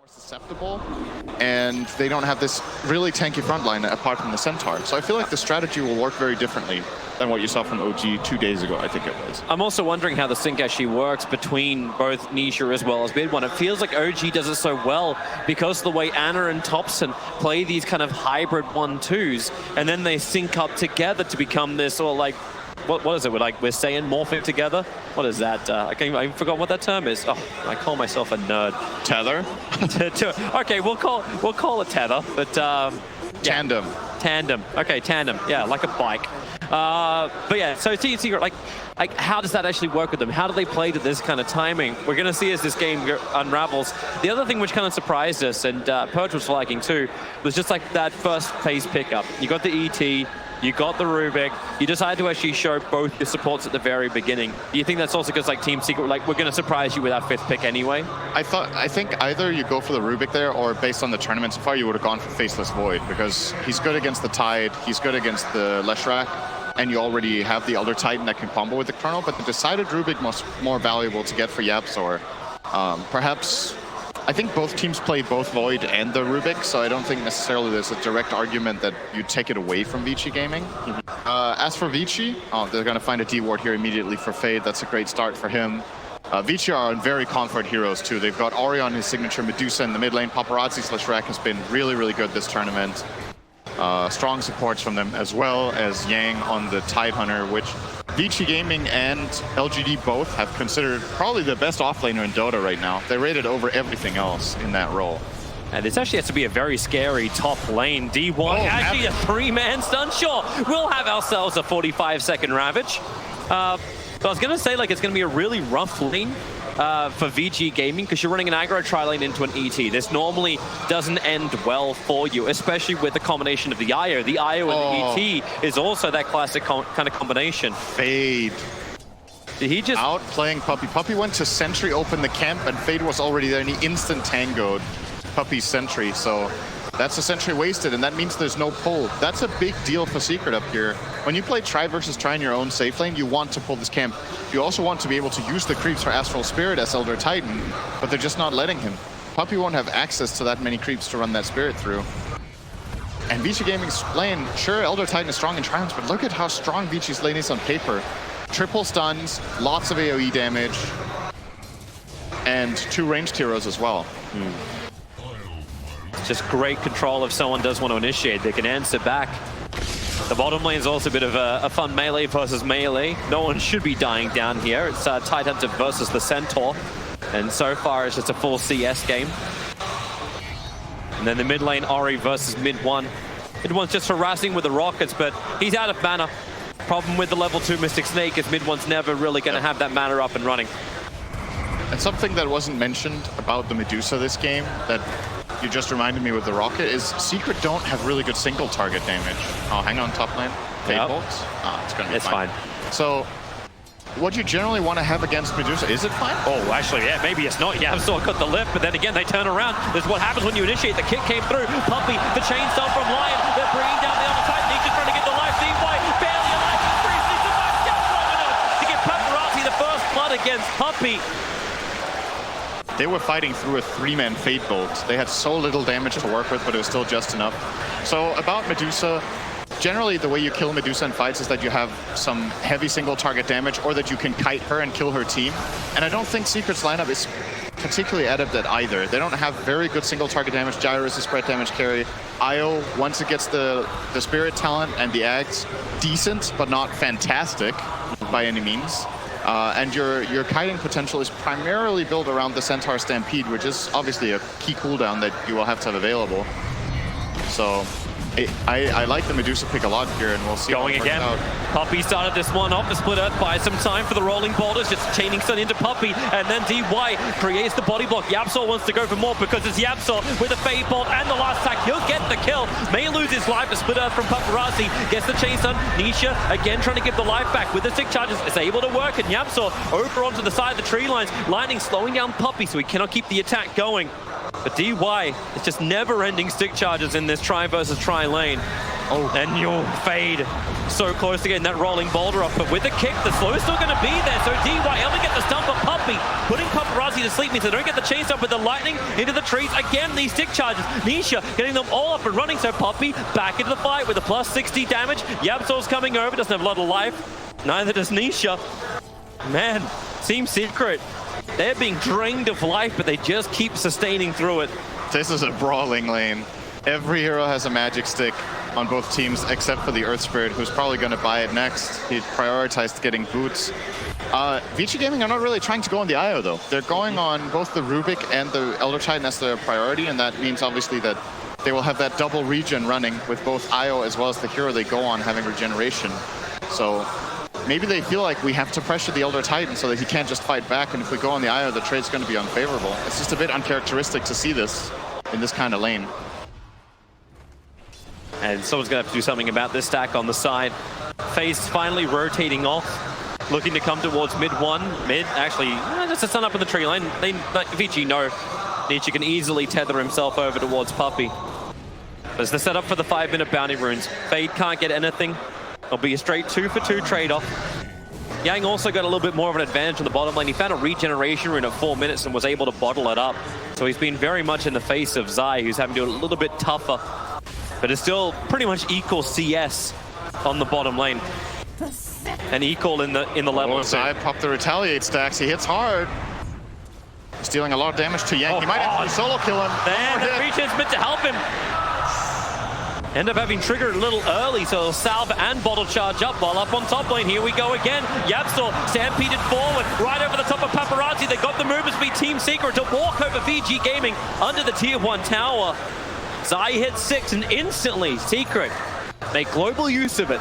susceptible, and they don't have this really tanky front line apart from the Centaur. So I feel like the strategy will work very differently than what you saw from OG 2 days ago, I think it was. I'm also wondering how the sync actually works between both Nisha as well as Mid1. It feels like OG does it so well because of the way Anna and Thompson play these kind of hybrid 1-2s, and then they sync up together to become this sort of like, what is it? We're saying morphing together? What is that? I forgot what that term is. Oh, I call myself a nerd. Tether? Okay, we'll call it tether, but yeah. Tandem. Tandem. Okay, tandem. Yeah, like a bike. But yeah, so Team Secret, like how does that actually work with them? How do they play to this kind of timing? We're going to see as this game unravels. The other thing which kind of surprised us, and Purge was flagging too, was just like that first phase pickup. You got the ET, you got the Rubick, you decided to actually show both your supports at the very beginning. Do you think that's also because like Team Secret, like we're going to surprise you with our 5th pick anyway? I think either you go for the Rubick there, or based on the tournament so far, you would have gone for Faceless Void, because he's good against the Tide, he's good against the Leshrac, and you already have the Elder Titan that can combo with the Colonel, but the decided Rubick was more valuable to get for Yapzor. Perhaps, I think both teams played both Void and the Rubick, so I don't think necessarily there's a direct argument that you take it away from Vici Gaming. As for Vici, they're going to find a D-Ward here immediately for Fade. That's a great start for him. Vici are very comfort heroes too. They've got Ori on his signature, Medusa in the mid lane. Paparazzi/Rack has been really, really good this tournament. Strong supports from them, as well as Yang on the Tidehunter, which Vici Gaming and LGD both have considered probably the best offlaner in Dota right now. They rated over everything else in that role. And this actually has to be a very scary top lane. D1, actually a 3-man stun. Sure, we'll have ourselves a 45-second Ravage. So I was going to say, like, it's going to be a really rough lane for VG Gaming, because you're running an aggro tri-lane into an ET. This normally doesn't end well for you, especially with the combination of the IO. The IO and the ET is also that classic kind of combination. Fade. Did he just... Outplaying Puppey. Puppey went to Sentry, open the camp, and Fade was already there, and he instant tangoed Puppey's Sentry. So that's a Sentry wasted, and that means there's no pull. That's a big deal for Secret up here. When you play Try versus Try in your own safe lane, you want to pull this camp. You also want to be able to use the creeps for Astral Spirit as Elder Titan, but they're just not letting him. Puppey won't have access to that many creeps to run that Spirit through. And Vici Gaming's lane, sure, Elder Titan is strong in Triumphs, but look at how strong Vici's lane is on paper. Triple stuns, lots of AoE damage, and 2 ranged heroes as well. Just great control if someone does want to initiate. They can answer back. The bottom lane is also a bit of a fun melee versus melee. No one should be dying down here. It's Tidehunter versus the Centaur. And so far, it's just a full CS game. And then the mid lane, Ori versus Mid1. Mid1's just harassing with the rockets, but he's out of mana. Problem with the level 2 Mystic Snake is Mid1's never really going to have that mana up and running. And something that wasn't mentioned about the Medusa this game that you just reminded me with the rocket is Secret don't have really good single target damage. Oh, hang on, top lane. Fade bolts. It's going to be fine. So, what you generally want to have against Medusa, is it fine? Oh, actually, yeah, maybe it's not. Yapzor got the lift, but then again, they turn around. This is what happens when you initiate. The kick came through. Puppey, the chainsaw from Lion. They're bringing down the other side. He's just trying to get the life. D-Way, barely alive. Briefly survives. Yapzor to get Paparazzi the first blood against Puppey. They were fighting through a 3-man Fate Bolt. They had so little damage to work with, but it was still just enough. So about Medusa, generally the way you kill Medusa in fights is that you have some heavy single target damage, or that you can kite her and kill her team. And I don't think Secret's lineup is particularly adept at either. They don't have very good single target damage. Gyro is a spread damage carry. Io, once it gets the Spirit talent and the Ags, decent, but not fantastic by any means. And your kiting potential is primarily built around the Centaur Stampede, which is obviously a key cooldown that you will have to have available. So I like the Medusa pick a lot here, and we'll see going how it again. out. Puppey started this one off. The Split Earth buys some time for the rolling boulders, just chaining stun into Puppey, and then DY creates the body block. Yapzor wants to go for more because it's Yapzor with a Fade Bolt and the last attack. He'll get the kill. May lose his life. The Split Earth from Paparazzi gets the chain stun. Nisha again trying to give the life back with the 6 charges. It's able to work, and Yapzor over onto the side of the tree lines. Lightning slowing down Puppey, so he cannot keep the attack going. But DY, it's just never-ending stick charges in this try versus try lane. Oh, and you'll fade so close to getting that rolling boulder off. But with the kick, the slow is still going to be there. So DY able to get the stun, but Puppey putting Paparazzi to sleep means they don't get the chase up with the lightning into the trees. Again, these stick charges. Nisha getting them all up and running. So Puppey back into the fight with a plus 60 damage. Yapzor's coming over, doesn't have a lot of life. Neither does Nisha. Man, Team Secret, they're being drained of life, but they just keep sustaining through it. This is a brawling lane. Every hero has a magic stick on both teams except for the Earth Spirit, who's probably going to buy it next. He prioritized getting boots. VG Gaming are not really trying to go on the IO though. They're going on both the Rubick and the Elder Titan as their priority, and that means obviously that they will have that double regen running with both IO as well as the hero they go on having regeneration. So maybe they feel like we have to pressure the Elder Titan so that he can't just fight back, and if we go on the IO, the trade's going to be unfavorable. It's just a bit uncharacteristic to see this in this kind of lane. And someone's going to have to do something about this stack on the side. FaZe finally rotating off, looking to come towards mid one. Mid, actually, just a stun up in the tree line. They, like VG, know Nietzsche can easily tether himself over towards Puppey. There's the setup for the 5-minute bounty runes. Fade can't get anything. It'll be a straight 2-for-2 trade-off. Yang also got a little bit more of an advantage on the bottom lane. He found a regeneration rune at 4 minutes and was able to bottle it up. So he's been very much in the face of Zai, who's having to do a little bit tougher. But it's still pretty much equal CS on the bottom lane. And equal in the level. Zai popped the retaliate stacks. He hits hard. He's dealing a lot of damage to Yang. He might have to solo kill him. And the regen's meant to help him. End up having triggered a little early, so salve and bottle charge up while up on top lane. Here we go again. Yapzor stampeded forward, right over the top of Paparazzi. They got the movement speed. Team Secret to walk over VG Gaming under the tier 1 tower. Zai hit 6 and instantly Secret make global use of it.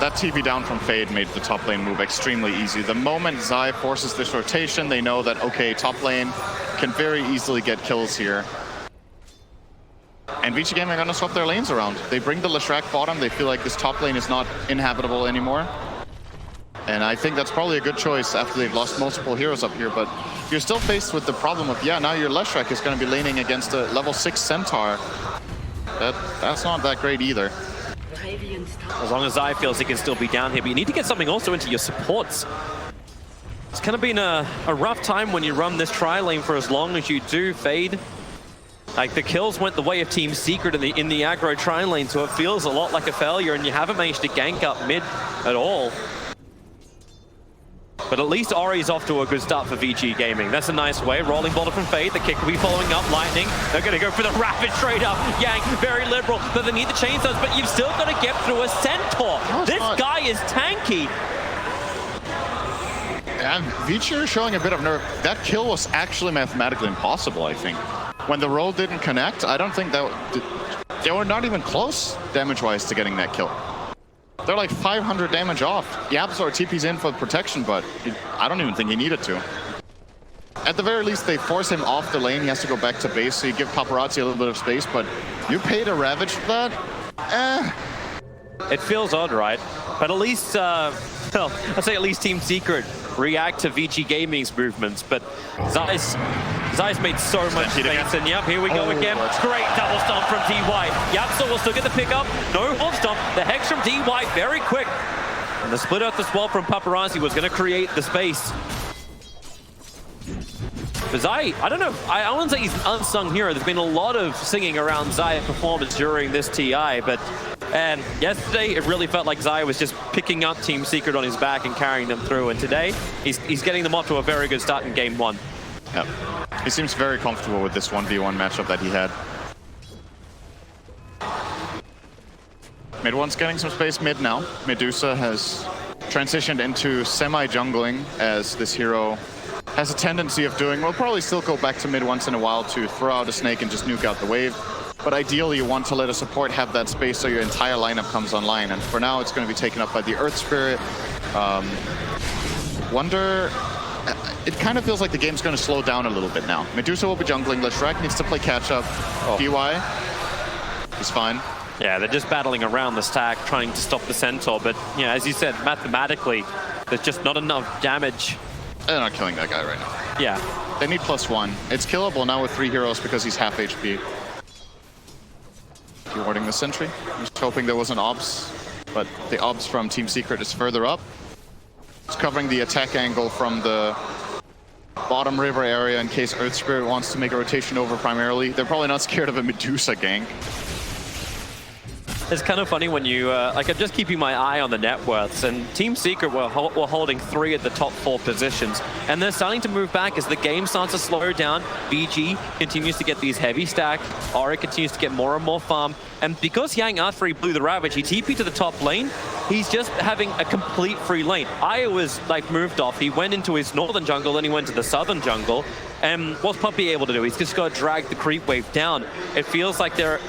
That TP down from Fade made the top lane move extremely easy. The moment Zai forces this rotation, they know that, okay, top lane can very easily get kills here. And VG Gaming are gonna swap their lanes around. They bring the Leshrac bottom. They feel like this top lane is not inhabitable anymore. And I think that's probably a good choice after they've lost multiple heroes up here. But you're still faced with the problem of, yeah, now your Leshrac is gonna be laning against a level 6 Centaur. That's not that great either. As long as Zai feels he can still be down here, but you need to get something also into your supports. It's kind of been a rough time when you run this tri lane for as long as you do. Fade. Like, the kills went the way of Team Secret in the aggro tri lane, so it feels a lot like a failure, and you haven't managed to gank up mid at all. But at least Ori's off to a good start for VG Gaming. That's a nice way. Rolling boulder from Fade. The kick will be following up. Lightning. They're going to go for the rapid trade up. Yang, very liberal, but they need the chainsaws, but you've still got to get through a Centaur. This guy is tanky. And VG are showing a bit of nerve. That kill was actually mathematically impossible, I think. When the roll didn't connect, I don't think that... They were not even close, damage-wise, to getting that kill. They're like 500 damage off. Yapzor TP's in for protection, but I don't even think he needed to. At the very least, they force him off the lane. He has to go back to base, so you give Paparazzi a little bit of space, but you paid a Ravage for that? It feels odd, right? But at least, well, I'd say at least Team Secret react to VG Gaming's movements, but Zai's made so much space, and yep, here we go again. Great double stomp from DY. Yapzor will still get the pickup. No half stomp. The Hex from DY very quick. And the split earth as well from Paparazzi was going to create the space. But Zai, I don't know, I wouldn't say he's an unsung hero. There's been a lot of singing around Zai's performance during this TI, but and yesterday it really felt like Zai was just picking up Team Secret on his back and carrying them through, and today he's getting them off to a very good start in game 1. Yep. He seems very comfortable with this 1v1 matchup that he had. Mid one's getting some space mid now. Medusa has transitioned into semi-jungling, as this hero has a tendency of doing. We'll probably still go back to mid once in a while to throw out a snake and just nuke out the wave. But ideally, you want to let a support have that space so your entire lineup comes online. And for now, it's going to be taken up by the Earth Spirit. Wonder... It kind of feels like the game's going to slow down a little bit now. Medusa will be jungling. Leshrac needs to play catch-up. DY, he's fine. Yeah, they're just battling around the stack, trying to stop the Centaur. But, yeah, as you said, mathematically, there's just not enough damage. They're not killing that guy right now. Yeah. They need +1. It's killable now with 3 heroes because he's half HP. Warding the sentry. Just hoping there was an obs, but the obs from Team Secret is further up. It's covering the attack angle from the bottom river area in case Earth Spirit wants to make a rotation over primarily. They're probably not scared of a Medusa gank. It's kind of funny when you, like I'm just keeping my eye on the net worths, and Team Secret were holding 3 at the top 4 positions, and they're starting to move back as the game starts to slow down. BG continues to get these heavy stack, Ori continues to get more and more farm, and because Yang after he blew the Ravage, he TP'd to the top lane, he's just having a complete free lane. Io was like moved off, he went into his northern jungle, then he went to the southern jungle, and what's Puppey able to do? He's just got to drag the creep wave down. It feels like they're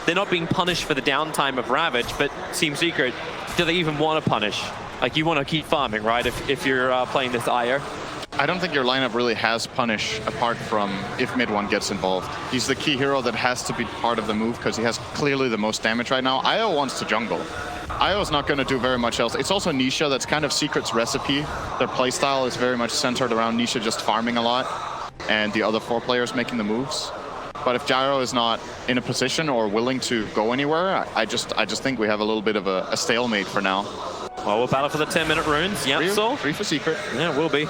not being punished for the downtime of Ravage, but Team Secret, do they even want to punish? Like, you want to keep farming, right? If you're playing this Io. I don't think your lineup really has punish apart from if mid one gets involved. He's the key hero that has to be part of the move because he has clearly the most damage right now. Io wants to jungle. Io's not going to do very much else. It's also Nisha, that's kind of Secret's recipe. Their playstyle is very much centered around Nisha just farming a lot and the other 4 players making the moves. But if Gyro is not in a position or willing to go anywhere, I just think we have a little bit of a stalemate for now. Well, we'll battle for the 10-minute runes. Yapzor. 3 for Secret. Yeah, it will be.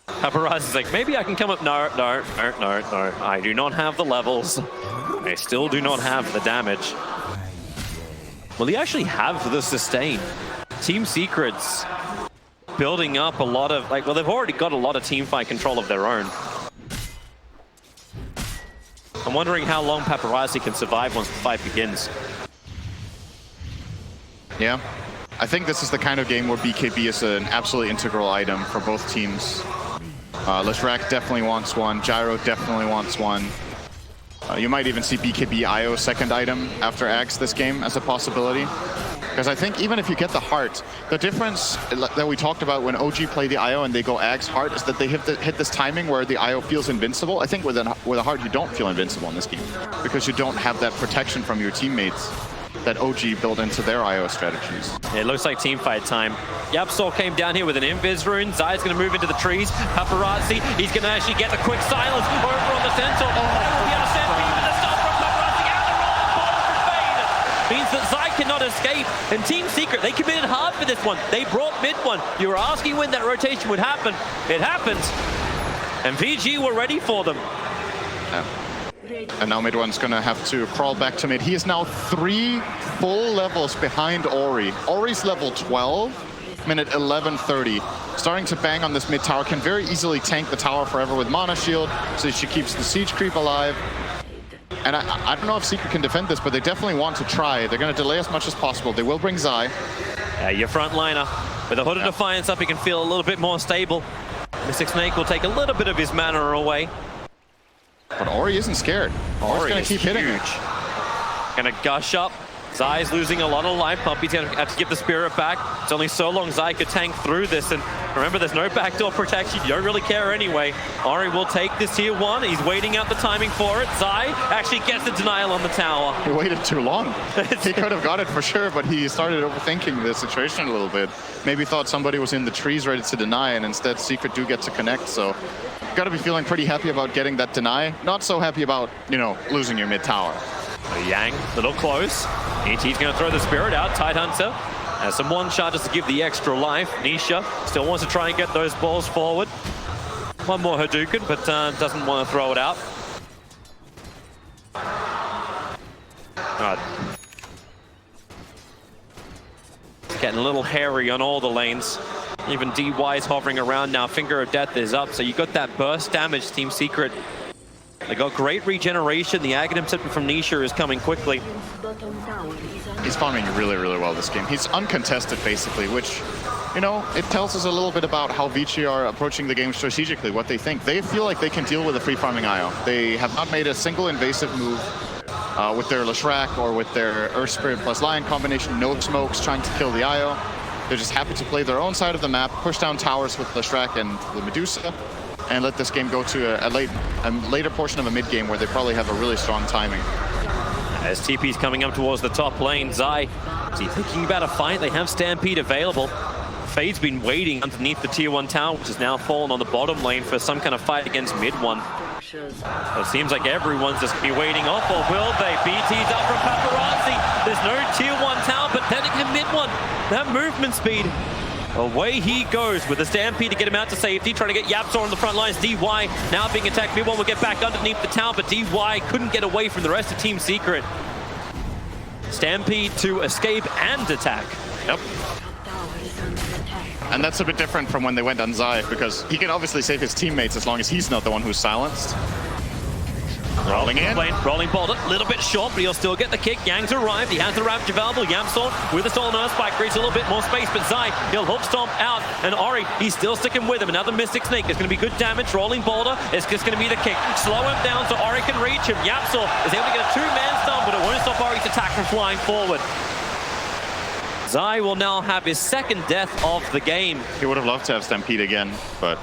Paparazzi is like, maybe I can come up. No. I do not have the levels. I still do not have the damage. Well, they actually have the sustain. Team Secret's building up a lot of, well, they've already got a lot of teamfight control of their own. I'm wondering how long Paparazzi can survive once the fight begins. Yeah. I think this is the kind of game where BKB is an absolutely integral item for both teams. Leshrac definitely wants one. Gyro definitely wants one. You might even see BKB IO second item after Axe this game as a possibility. Because I think even if you get the heart, the difference that we talked about when OG play the IO and they go Axe heart is that they hit this timing where the IO feels invincible. I think with a heart you don't feel invincible in this game because you don't have that protection from your teammates that OG built into their IO strategies. It looks like team fight time. Yapzor came down here with an invis rune. Zai's going to move into the trees. Paparazzi, he's going to actually get the quick silence over on the Centaur. He had a sentry, but the stop from Paparazzi and the roll for Fade means that Zai cannot escape. And Team Secret, they committed hard for this one. They brought mid one. You were asking when that rotation would happen. It happened. And VG were ready for them. Yeah. And now mid one's gonna have to crawl back to mid. He is now 3 full levels behind Ori. Ori's level 12, minute 11:30. Starting to bang on this mid tower, can very easily tank the tower forever with mana shield, so she keeps the siege creep alive. And I don't know if Secret can defend this, but they definitely want to try. They're gonna delay as much as possible. They will bring Zai. Your front liner. With the Hood of Defiance up, he can feel a little bit more stable. Mystic Snake will take a little bit of his mana away. But Ori isn't scared. Ori's gonna keep hitting it. Gonna gush up. Zai's losing a lot of life. Puppey's gonna have to get the spirit back. It's only so long Zai could tank through this. And remember, there's no backdoor protection. You don't really care anyway. Ori will take this tier 1. He's waiting out the timing for it. Zai actually gets the denial on the tower. He waited too long. He could have got it for sure, but he started overthinking the situation a little bit. Maybe thought somebody was in the trees ready to deny, and instead Secret do get to connect. So gotta be feeling pretty happy about getting that deny. Not so happy about, you know, losing your mid tower. Yang, a little close. ET's going to throw the spirit out. Tidehunter has some one shot just to give the extra life. Nisha still wants to try and get those balls forward. One more Hadouken, but doesn't want to throw it out. It's getting a little hairy on all the lanes. Even DY's hovering around now. Finger of Death is up, so you got that burst damage, Team Secret. They got great regeneration. The Aghanim Scepter from Nisha is coming quickly. He's farming really, really well this game. He's uncontested, basically, which, you know, it tells us a little bit about how Vici are approaching the game strategically, what they think. They feel like they can deal with a free farming IO. They have not made a single invasive move with their Leshrac or with their Earth Spirit plus Lion combination. No smokes trying to kill the IO. They're just happy to play their own side of the map, push down towers with Leshrac and the Medusa, and let this game go to a later portion of a mid game where they probably have a really strong timing. As TP's coming up towards the top lane, Zai, is he thinking about a fight? They have Stampede available. Fade's been waiting underneath the tier 1 tower, which has now fallen on the bottom lane for some kind of fight against mid 1. So it seems like everyone's just be waiting off, or will they? BT's up from Paparazzi. There's no tier 1 tower, but then again mid 1, that movement speed. Away he goes with the Stampede to get him out to safety, trying to get Yapzor on the front lines. DY now being attacked. Mid 1 will get back underneath the tower, but DY couldn't get away from the rest of Team Secret. Stampede to escape and attack. Yep. And that's a bit different from when they went on Zai, because he can obviously save his teammates as long as he's not the one who's silenced. Rolling in. Rolling boulder, a little bit short, but he'll still get the kick. Yang's arrived. He has the Ravage available. Yapzor with a Stolen Earth Spike creates a little bit more space, but Zai, he'll hook stomp out. And Ori, he's still sticking with him. Another Mystic Snake. It's going to be good damage. Rolling boulder. It's just going to be the kick. Slow him down so Ori can reach him. Yapzor is able to get a 2-man stun, but it won't stop Ori's attack from flying forward. Zai will now have his second death of the game. He would have loved to have Stampede again, but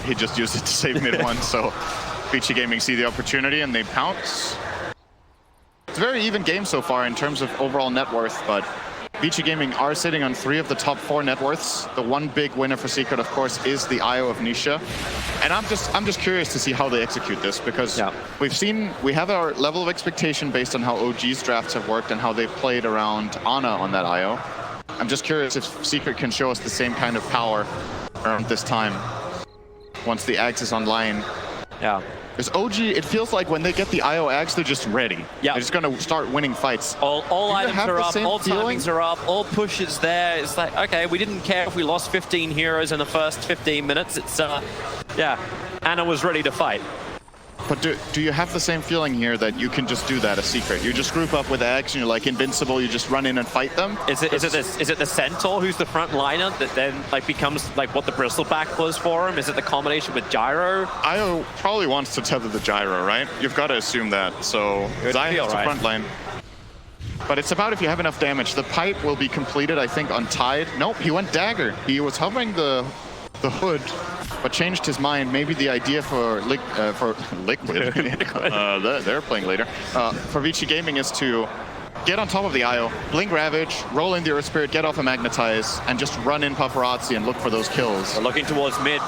he just used it to save mid 1, so Vici Gaming see the opportunity and they pounce. It's a very even game so far in terms of overall net worth, but Vici Gaming are sitting on 3 of the top 4 net worths. The one big winner for Secret, of course, is the IO of Nisha. And I'm just curious to see how they execute this, because we have our level of expectation based on how OG's drafts have worked and how they've played around Ana on that IO. I'm just curious if Secret can show us the same kind of power around this time once the Axe is online. Yeah. Because OG, it feels like when they get the IO Axe, they're just ready. Yeah. They're just going to start winning fights. All items are up, all timings are up, all pushes there. It's like, okay, we didn't care if we lost 15 heroes in the first 15 minutes. It's, yeah, Ana was ready to fight. But do you have the same feeling here that you can just do that as Secret? You just group up with Axe and you're like invincible, you just run in and fight them? Is it the Centaur who's the front liner that then like becomes like what the Bristleback was for him? Is it the combination with Gyro? IO probably wants to tether the Gyro, right? You've got to assume that. So Zai has the front line. But it's about if you have enough damage. The pipe will be completed, I think, on Tide. Nope, he went Dagger. He was hovering the hood, but changed his mind. Maybe the idea for Liquid, they're playing later, for Vici Gaming is to get on top of the IO, blink Ravage, roll in the Earth Spirit, get off a Magnetize, and just run in Paparazzi and look for those kills. We're looking towards mid,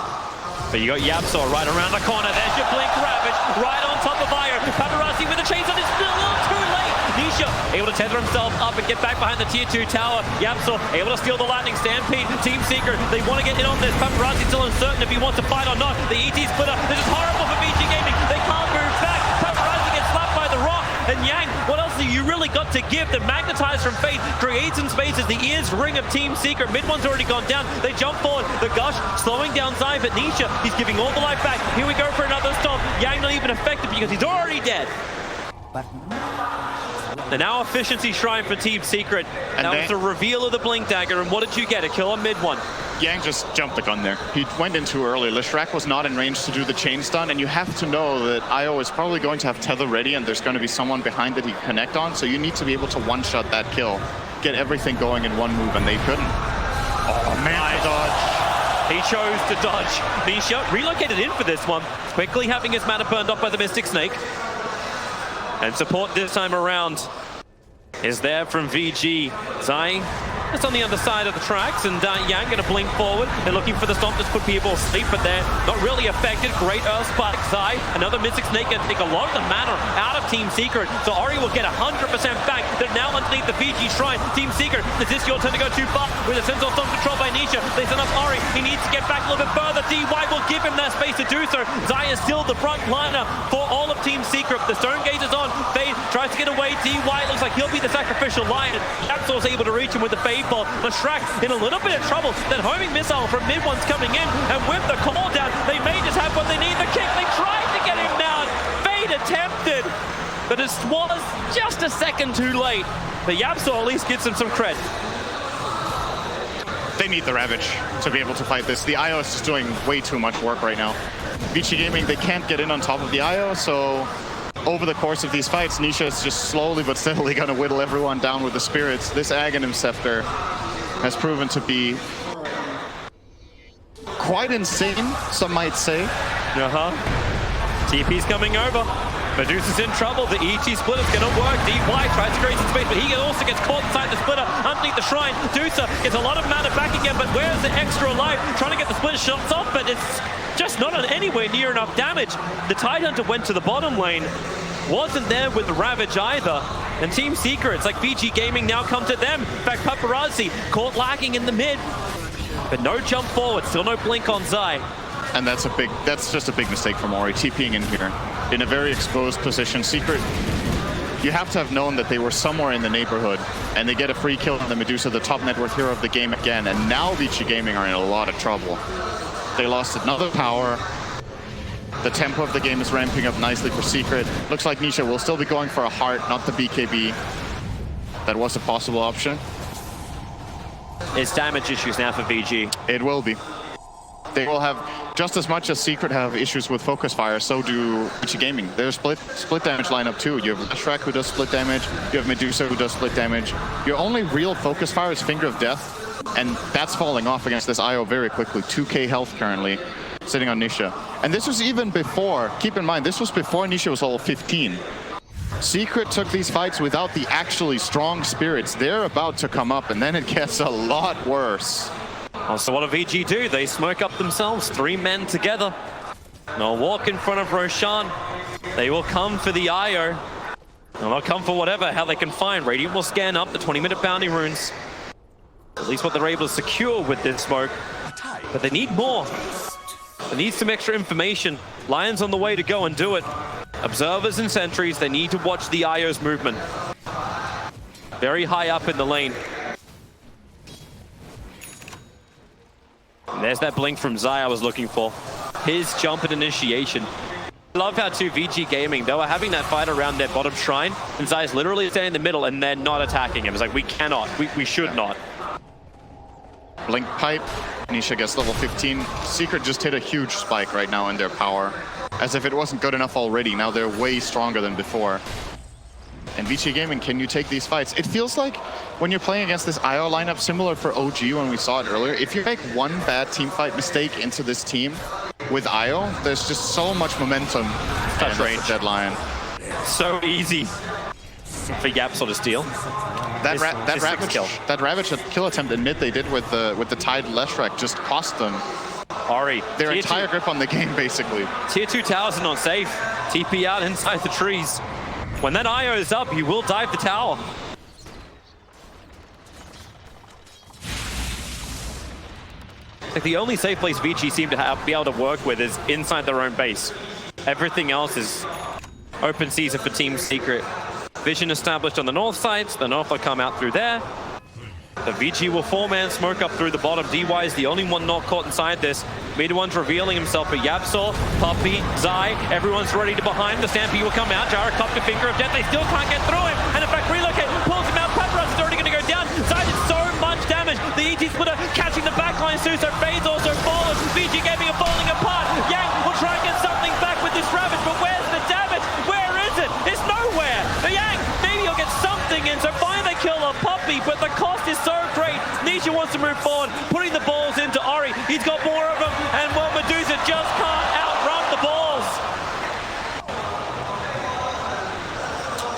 but you got Yapzor right around the corner. There's your blink Ravage, right on top of Io. Paparazzi with a chase on his still a little too late. Nisha able to tether himself up and get back behind the tier 2 tower. Yapzor able to steal the Lightning Stampede. Team Secret, they want to get in on this. Paparazzi still uncertain if he wants to fight or not. The ET splitter, this is horrible for Vici Gaming. They can't move back. Paparazzi gets slapped by the rock. And Yang, what else have you really got to give? The Magnetize from Fate creates some spaces. The ears ring of Team Secret. Mid one's already gone down. They jump forward. The Gush slowing down Zai, but Nisha, he's giving all the life back. Here we go for another stomp. Yang not even effective because he's already dead. The now efficiency shrine for Team Secret. And that was the reveal of the Blink Dagger. And what did you get? A kill on mid one. Yang just jumped the gun there. He went in too early. Leshrac was not in range to do the chain stun, and you have to know that IO is probably going to have tether ready, and there's going to be someone behind that he can connect on, so you need to be able to one-shot that kill. Get everything going in one move, and they couldn't. Oh, man, nice dodge. He chose to dodge. Nisha relocated in for this one, quickly having his mana burned off by the Mystic Snake. And support this time around is there from VG. Zai just on the other side of the tracks, and Yang gonna blink forward. They're looking for the stomp to put people asleep, but they're not really affected. Great Earth Spike. Zai, another Mystic Snake, gonna take a lot of the mana out of Team Secret. So Ori will get 100% back. They're now underneath the VG shrine. Team Secret, is this your turn to go too far? With a Sentinel Storm controlled by Nisha, they send up Ori. He needs to get back a little bit further. DY will give him that space to do so. Zai is still the front liner for all of Team Secret. The Stone Gate is on. Fade tries to get away. DY looks like he'll be the sacrificial lion. Yapzor's able to reach him with the Fade Ball. Leshrac in a little bit of trouble. That homing missile from mid one's coming in, and with the call down, they may just have what they need. The kick, they tried to get him down. Fade attempted, but it was just a second too late. But Yapzor at least gets him some credit. They need the Ravage to be able to fight this. The IO is just doing way too much work right now. Vici Gaming, they can't get in on top of the IO, so over the course of these fights, Nisha is just slowly but steadily going to whittle everyone down with the spirits. This Aghanim Scepter has proven to be quite insane, some might say. TP's coming over. Medusa's in trouble. The ET splitter's gonna work. DY tries to create some space, but he also gets caught inside the splitter underneath the shrine. Medusa gets a lot of mana back again, but where's the extra life? Trying to get the splitter shots off, but it's just not on anywhere near enough damage. The Tidehunter went to the bottom lane. Wasn't there with the Ravage either. And Team Secrets, like VG Gaming, now come to them. In fact, Paparazzi caught lacking in the mid. But no jump forward, still no blink on Zai. And that's just a big mistake from Ori, TPing in here. In a very exposed position. Secret, you have to have known that they were somewhere in the neighborhood, and they get a free kill on the Medusa, the top net worth hero of the game again, and now VG Gaming are in a lot of trouble. They lost another power. The tempo of the game is ramping up nicely for Secret. Looks like Nisha will still be going for a heart, not the BKB. That was a possible option. It's damage issues now for VG. It will be. They will have just as much as Secret have issues with focus fire, so do VG Gaming. They're split damage lineup too. You have Leshrac who does split damage, you have Medusa who does split damage. Your only real focus fire is Finger of Death, and that's falling off against this IO very quickly. 2k health currently, sitting on Nisha. And this was even before, keep in mind, this was before Nisha was all 15. Secret took these fights without the actually strong spirits. They're about to come up, and then it gets a lot worse. So what do VG do? They smoke up themselves, 3 men together. They'll walk in front of Roshan. They will come for the IO. And they'll come for whatever hell they can find. Radiant will scan up the 20-minute bounty runes. At least what they're able to secure with this smoke. But they need more. They need some extra information. Lion's on the way to go and do it. Observers and sentries, they need to watch the IO's movement. Very high up in the lane. And there's that blink from Zai I was looking for. His jump and initiation. I love how too VG Gaming, they were having that fight around their bottom shrine, and Zai's literally staying in the middle and they're not attacking him. It's like, we cannot, we should not. Blink pipe, Nisha gets level 15. Secret just hit a huge spike right now in their power. As if it wasn't good enough already, now they're way stronger than before. And VG Gaming, can you take these fights? It feels like when you're playing against this IO lineup, similar for OG when we saw it earlier, if you make one bad team fight mistake into this team with IO, there's just so much momentum. Touch range. Dead Lion. So easy for Yapzor to steal. That Ravage kill attempt in mid they did with the Tide Leshrac just cost them Ori, their entire grip on the game, basically. Tier 2 towers are not safe. TP out inside the trees. When that IO is up, he will dive the tower. Like the only safe place VG seem to be able to work with is inside their own base. Everything else is open season for Team Secret. Vision established on the north side, so the north will come out through there. The VG will 4-man smoke up through the bottom. DY is the only one not caught inside this. Mid one's revealing himself, but Yapzor, Puppey, Zai, everyone's ready to behind. The Stampede will come out. Jara copped a Finger of Death. They still can't get through him. And in fact, Relocate pulls him out. Paparazzi is already going to go down. Zai did so much damage. The ET splitter catching the backline too, so Fades also fallen. VG Gaming are falling apart. Yang will try and get something back with this Ravage, but where's the damage? Where is it? It's nowhere. The Yang, maybe he'll get something in, so fine they kill a Puppey, but the cost is so great. Nisha wants to move forward, putting the balls into Ori. He's got more of them, and well, Medusa just can't outrun the balls.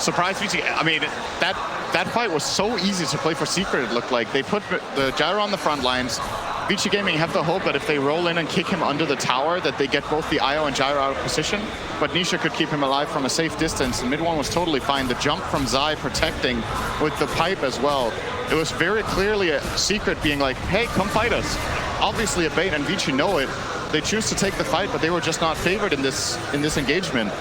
Surprise VG. I mean, that fight was so easy to play for Secret, it looked like. They put the Gyro on the front lines. VG Gaming have the hope that if they roll in and kick him under the tower, that they get both the IO and Gyro out of position. But Nisha could keep him alive from a safe distance. The mid one was totally fine. The jump from Zai protecting with the pipe as well. It was very clearly a Secret being like, hey, come fight us. Obviously a bait, and VG know it. They choose to take the fight, but they were just not favored in this engagement.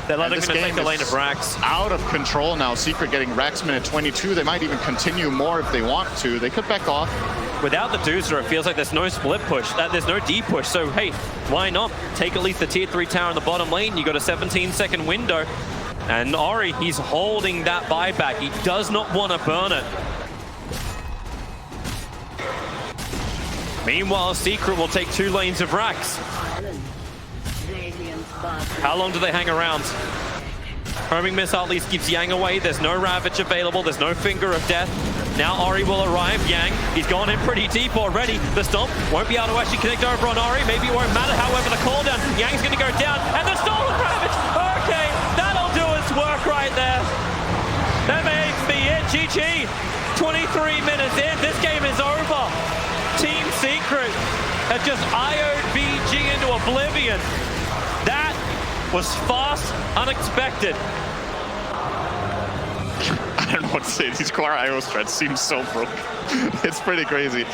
They're letting him take the lane of Rax. Out of control now. Secret getting Rax minute 22. They might even continue more if they want to. They could back off. Without the Doozer, it feels like there's no split push, there's no D push. So hey, why not take at least the tier 3 tower in the bottom lane? You got a 17-second window. And Ori, he's holding that buyback. He does not want to burn it. Meanwhile, Secret will take 2 lanes of Rax. How long do they hang around? Homing missile at least keeps Yang away. There's no Ravage available. There's no Finger of Death. Now Ori will arrive. Yang, he's gone in pretty deep already. The Stomp won't be able to actually connect over on Ori. Maybe it won't matter. However, the cooldown, Yang's going to go down. And the stolen Ravage! Okay, right there. That may be it. GG. 23 minutes in. This game is over. Team Secret have just IO'd BG into oblivion. That was fast, unexpected. I don't know what to say. These core IO strats seem so broke. It's pretty crazy.